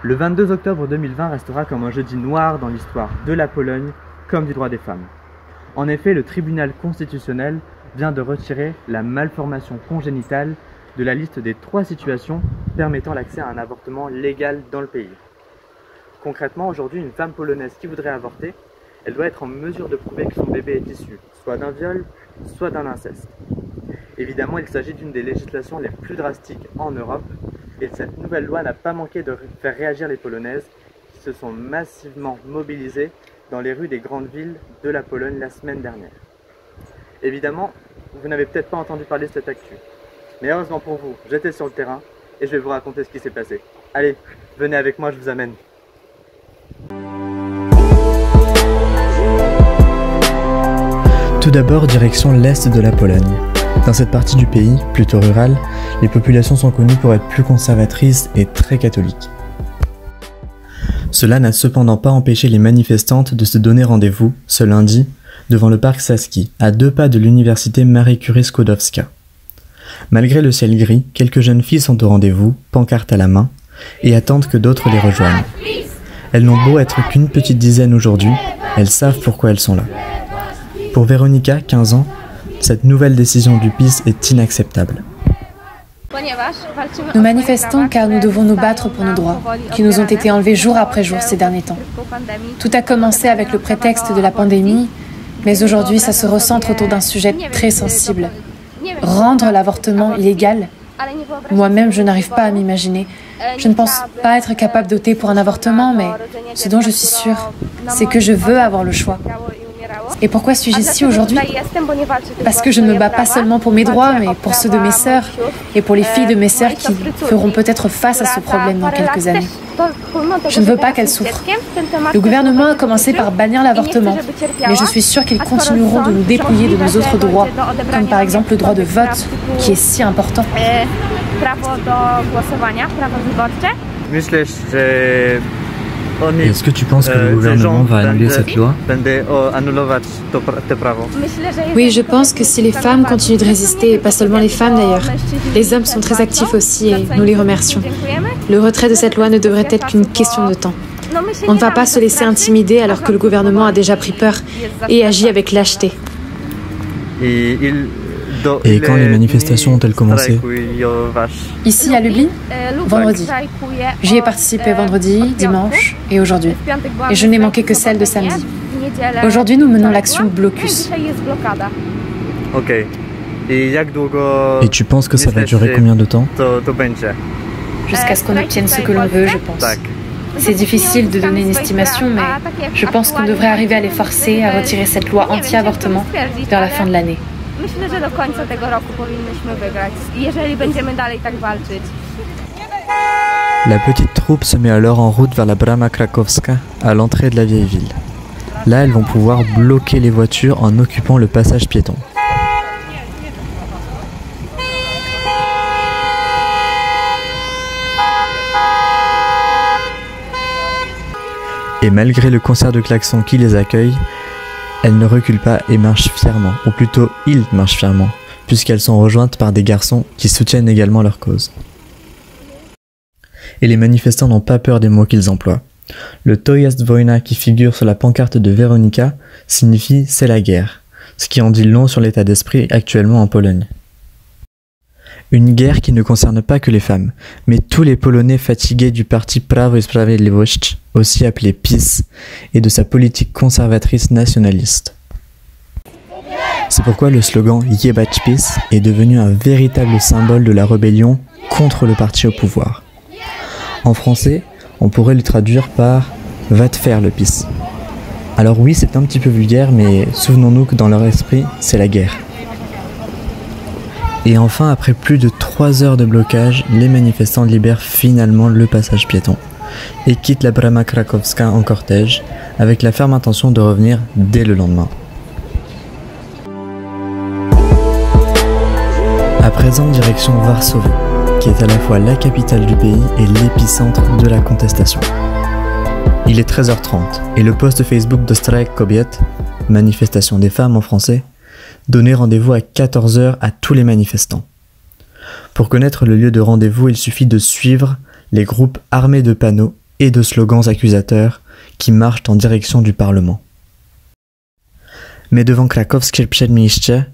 Le 22 octobre 2020 restera comme un jeudi noir dans l'histoire de la Pologne comme du droit des femmes. En effet, le tribunal constitutionnel vient de retirer la malformation congénitale de la liste des 3 situations permettant l'accès à un avortement légal dans le pays. Concrètement, aujourd'hui, une femme polonaise qui voudrait avorter, elle doit être en mesure de prouver que son bébé est issu soit d'un viol, soit d'un inceste. Évidemment, il s'agit d'une des législations les plus drastiques en Europe, et cette nouvelle loi n'a pas manqué de faire réagir les Polonaises qui se sont massivement mobilisées dans les rues des grandes villes de la Pologne la semaine dernière. Évidemment, vous n'avez peut-être pas entendu parler de cette actu, mais heureusement pour vous, j'étais sur le terrain et je vais vous raconter ce qui s'est passé. Allez, venez avec moi, je vous amène. Tout d'abord, direction l'est de la Pologne. Dans cette partie du pays, plutôt rurale, les populations sont connues pour être plus conservatrices et très catholiques. Cela n'a cependant pas empêché les manifestantes de se donner rendez-vous, ce lundi, devant le parc Saski, à 2 pas de l'université Marie Curie Skłodowska. Malgré le ciel gris, quelques jeunes filles sont au rendez-vous, pancarte à la main, et attendent que d'autres les rejoignent. Elles n'ont beau être qu'une petite dizaine aujourd'hui, elles savent pourquoi elles sont là. Pour Véronika, 15 ans, cette nouvelle décision du PiS est inacceptable. Nous manifestons car nous devons nous battre pour nos droits, qui nous ont été enlevés jour après jour ces derniers temps. Tout a commencé avec le prétexte de la pandémie, mais aujourd'hui ça se recentre autour d'un sujet très sensible. Rendre l'avortement illégal? Moi-même, je n'arrive pas à m'imaginer. Je ne pense pas être capable d'opter pour un avortement, mais ce dont je suis sûre, c'est que je veux avoir le choix. Et pourquoi suis-je ici aujourd'hui? Parce que je ne me bats pas seulement pour mes droits, mais pour ceux de mes sœurs et pour les filles de mes sœurs qui feront peut-être face à ce problème dans quelques années. Je ne veux pas qu'elles souffrent. Le gouvernement a commencé par bannir l'avortement, mais je suis sûre qu'ils continueront de nous dépouiller de nos autres droits, comme par exemple le droit de vote, qui est si important. Est-ce que tu penses que le gouvernement va annuler cette loi? Oui, je pense que si les femmes continuent de résister, et pas seulement les femmes d'ailleurs, les hommes sont très actifs aussi et nous les remercions. Le retrait de cette loi ne devrait être qu'une question de temps. On ne va pas se laisser intimider alors que le gouvernement a déjà pris peur et agit avec lâcheté. Et quand les manifestations ont-elles commencé? Ici à Lublin, vendredi. J'y ai participé vendredi, dimanche et aujourd'hui. Et je n'ai manqué que celle de samedi. Aujourd'hui, nous menons l'action Blocus. Et tu penses que ça va durer combien de temps? Jusqu'à ce qu'on obtienne ce que l'on veut, je pense. C'est difficile de donner une estimation, mais je pense qu'on devrait arriver à les forcer à retirer cette loi anti-avortement vers la fin de l'année. La petite troupe se met alors en route vers la Brama Krakowska, à l'entrée de la vieille ville. Là, elles vont pouvoir bloquer les voitures en occupant le passage piéton. Et malgré le concert de klaxons qui les accueille, elles ne reculent pas et marchent fièrement, ou plutôt ils marchent fièrement, puisqu'elles sont rejointes par des garçons qui soutiennent également leur cause. Et les manifestants n'ont pas peur des mots qu'ils emploient. Le To jest wojna qui figure sur la pancarte de Véronika signifie « c'est la guerre », ce qui en dit long sur l'état d'esprit actuellement en Pologne. Une guerre qui ne concerne pas que les femmes, mais tous les Polonais fatigués du parti Prawo i Sprawiedliwość, aussi appelé PiS, et de sa politique conservatrice nationaliste. C'est pourquoi le slogan « Jebać PiS » est devenu un véritable symbole de la rébellion contre le parti au pouvoir. En français, on pourrait le traduire par « Va te faire le PiS ». Alors oui, c'est un petit peu vulgaire, mais souvenons-nous que dans leur esprit, c'est la guerre. Et enfin, après plus de 3 heures de blocage, les manifestants libèrent finalement le passage piéton et quittent la Brama Krakowska en cortège, avec la ferme intention de revenir dès le lendemain. À présent, direction Varsovie, qui est à la fois la capitale du pays et l'épicentre de la contestation. Il est 13h30 et le post Facebook de Strajk Kobiet, manifestation des femmes en français, donnait rendez-vous à 14h à tous les manifestants. Pour connaître le lieu de rendez-vous, il suffit de suivre les groupes armés de panneaux et de slogans accusateurs qui marchent en direction du Parlement. Mais devant Krakowskie Przedmieście,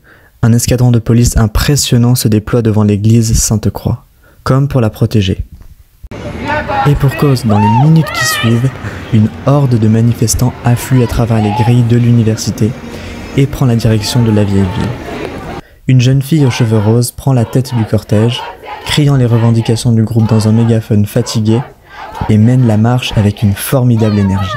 un escadron de police impressionnant se déploie devant l'église Sainte-Croix, comme pour la protéger. Et pour cause, dans les minutes qui suivent, une horde de manifestants afflue à travers les grilles de l'université et prend la direction de la vieille ville. Une jeune fille aux cheveux roses prend la tête du cortège, criant les revendications du groupe dans un mégaphone fatigué et mène la marche avec une formidable énergie.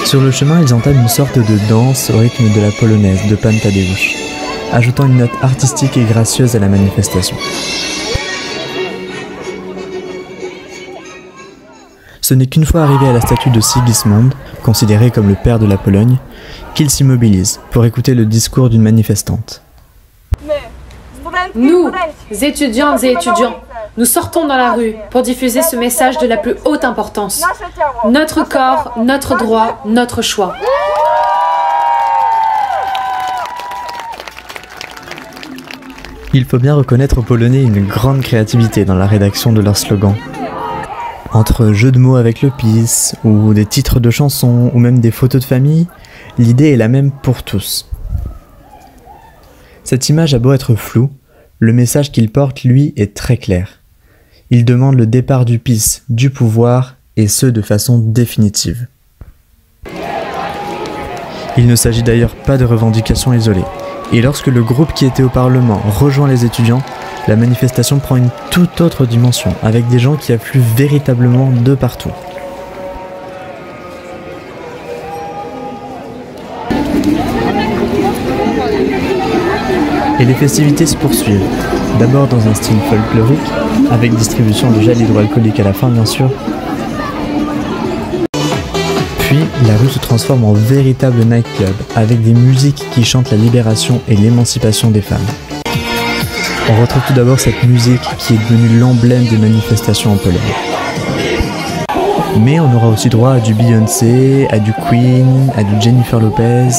Sur le chemin, ils entament une sorte de danse au rythme de la polonaise de Pan Tadeusz, ajoutant une note artistique et gracieuse à la manifestation. Ce n'est qu'une fois arrivé à la statue de Sigismund, considéré comme le père de la Pologne, qu'ils s'immobilisent pour écouter le discours d'une manifestante. Nous, étudiantes et étudiants, nous sortons dans la rue pour diffuser ce message de la plus haute importance. Notre corps, notre droit, notre choix. Il faut bien reconnaître aux Polonais une grande créativité dans la rédaction de leurs slogans. Entre jeux de mots avec le PiS, ou des titres de chansons, ou même des photos de famille, l'idée est la même pour tous. Cette image a beau être floue, le message qu'il porte, lui, est très clair. Il demande le départ du PiS du pouvoir, et ce de façon définitive. Il ne s'agit d'ailleurs pas de revendications isolées. Et lorsque le groupe qui était au Parlement rejoint les étudiants, la manifestation prend une toute autre dimension, avec des gens qui affluent véritablement de partout. Et les festivités se poursuivent, d'abord dans un style folklorique, avec distribution de gel hydroalcoolique à la fin bien sûr. Puis, la rue se transforme en véritable nightclub, avec des musiques qui chantent la libération et l'émancipation des femmes. On retrouve tout d'abord cette musique qui est devenue l'emblème des manifestations en Pologne. Mais on aura aussi droit à du Beyoncé, à du Queen, à du Jennifer Lopez,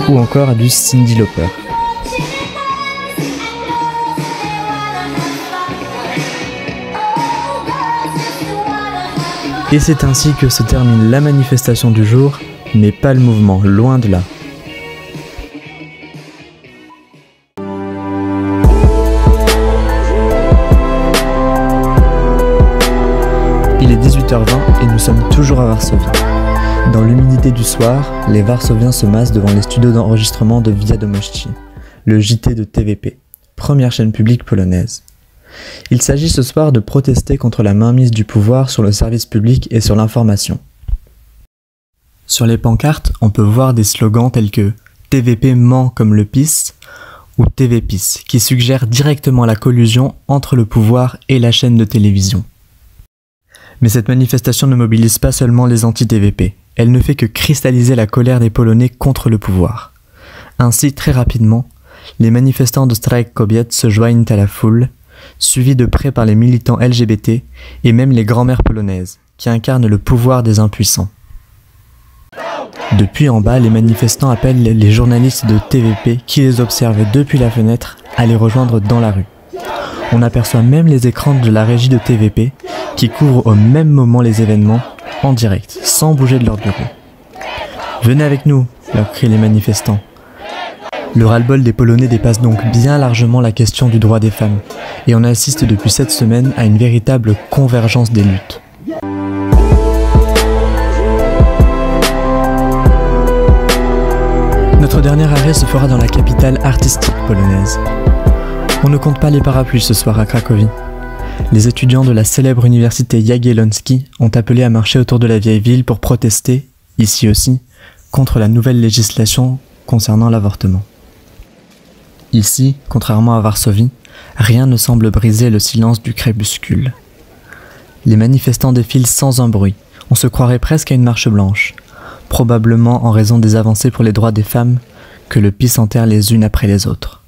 ou encore à du Cyndi Lauper. Et c'est ainsi que se termine la manifestation du jour, mais pas le mouvement, loin de là. Il est 18h20 et nous sommes toujours à Varsovie. Dans l'humidité du soir, les Varsoviens se massent devant les studios d'enregistrement de Wiadomości, le JT de TVP, première chaîne publique polonaise. Il s'agit ce soir de protester contre la mainmise du pouvoir sur le service public et sur l'information. Sur les pancartes, on peut voir des slogans tels que « TVP ment comme le PiS » ou « TVPiS » qui suggèrent directement la collusion entre le pouvoir et la chaîne de télévision. Mais cette manifestation ne mobilise pas seulement les anti-TVP, elle ne fait que cristalliser la colère des Polonais contre le pouvoir. Ainsi, très rapidement, les manifestants de Strajk Kobiet se joignent à la foule, suivis de près par les militants LGBT et même les grand-mères polonaises, qui incarnent le pouvoir des impuissants. Depuis en bas, les manifestants appellent les journalistes de TVP qui les observent depuis la fenêtre à les rejoindre dans la rue. On aperçoit même les écrans de la régie de TVP qui couvrent au même moment les événements en direct, sans bouger de leur bureau. « Venez avec nous !» leur crient les manifestants. Le ras-le-bol des Polonais dépasse donc bien largement la question du droit des femmes, et on assiste depuis cette semaine à une véritable convergence des luttes. Notre dernier arrêt se fera dans la capitale artistique polonaise. On ne compte pas les parapluies ce soir à Cracovie. Les étudiants de la célèbre université Jagiellonski ont appelé à marcher autour de la vieille ville pour protester, ici aussi, contre la nouvelle législation concernant l'avortement. Ici, contrairement à Varsovie, rien ne semble briser le silence du crépuscule. Les manifestants défilent sans un bruit, on se croirait presque à une marche blanche, probablement en raison des avancées pour les droits des femmes que le PiS enterre les unes après les autres.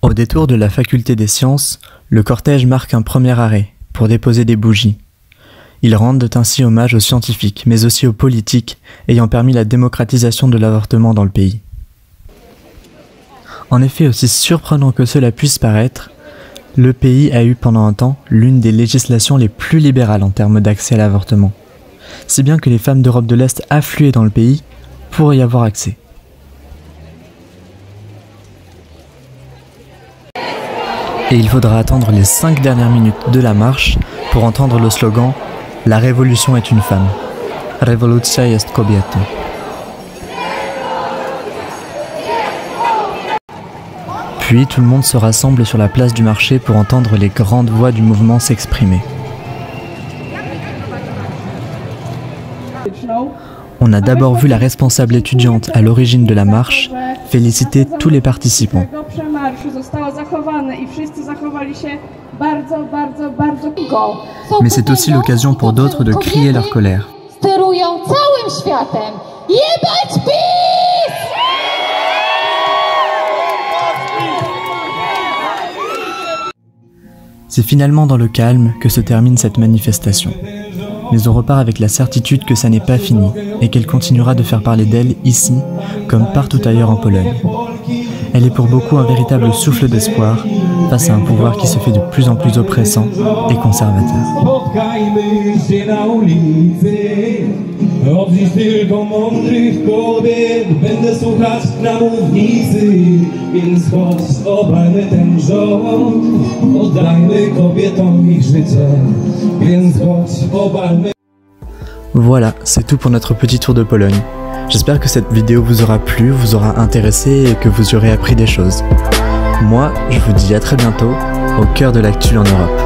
Au détour de la faculté des sciences, le cortège marque un premier arrêt pour déposer des bougies. Ils rendent ainsi hommage aux scientifiques, mais aussi aux politiques ayant permis la démocratisation de l'avortement dans le pays. En effet, aussi surprenant que cela puisse paraître, le pays a eu pendant un temps l'une des législations les plus libérales en termes d'accès à l'avortement, si bien que les femmes d'Europe de l'Est affluaient dans le pays pour y avoir accès. Et il faudra attendre les 5 dernières minutes de la marche pour entendre le slogan « La révolution est une femme ». Rewolucja jest kobietą. Puis tout le monde se rassemble sur la place du marché pour entendre les grandes voix du mouvement s'exprimer. On a d'abord vu la responsable étudiante à l'origine de la marche féliciter tous les participants. Mais c'est aussi l'occasion pour d'autres de crier leur colère. C'est finalement dans le calme que se termine cette manifestation. Mais on repart avec la certitude que ça n'est pas fini et qu'elle continuera de faire parler d'elle ici comme partout ailleurs en Pologne. Elle est pour beaucoup un véritable souffle d'espoir face à un pouvoir qui se fait de plus en plus oppressant et conservateur. Voilà, c'est tout pour notre petit tour de Pologne. J'espère que cette vidéo vous aura plu, vous aura intéressé et que vous aurez appris des choses. Moi, je vous dis à très bientôt, au cœur de l'actu en Europe.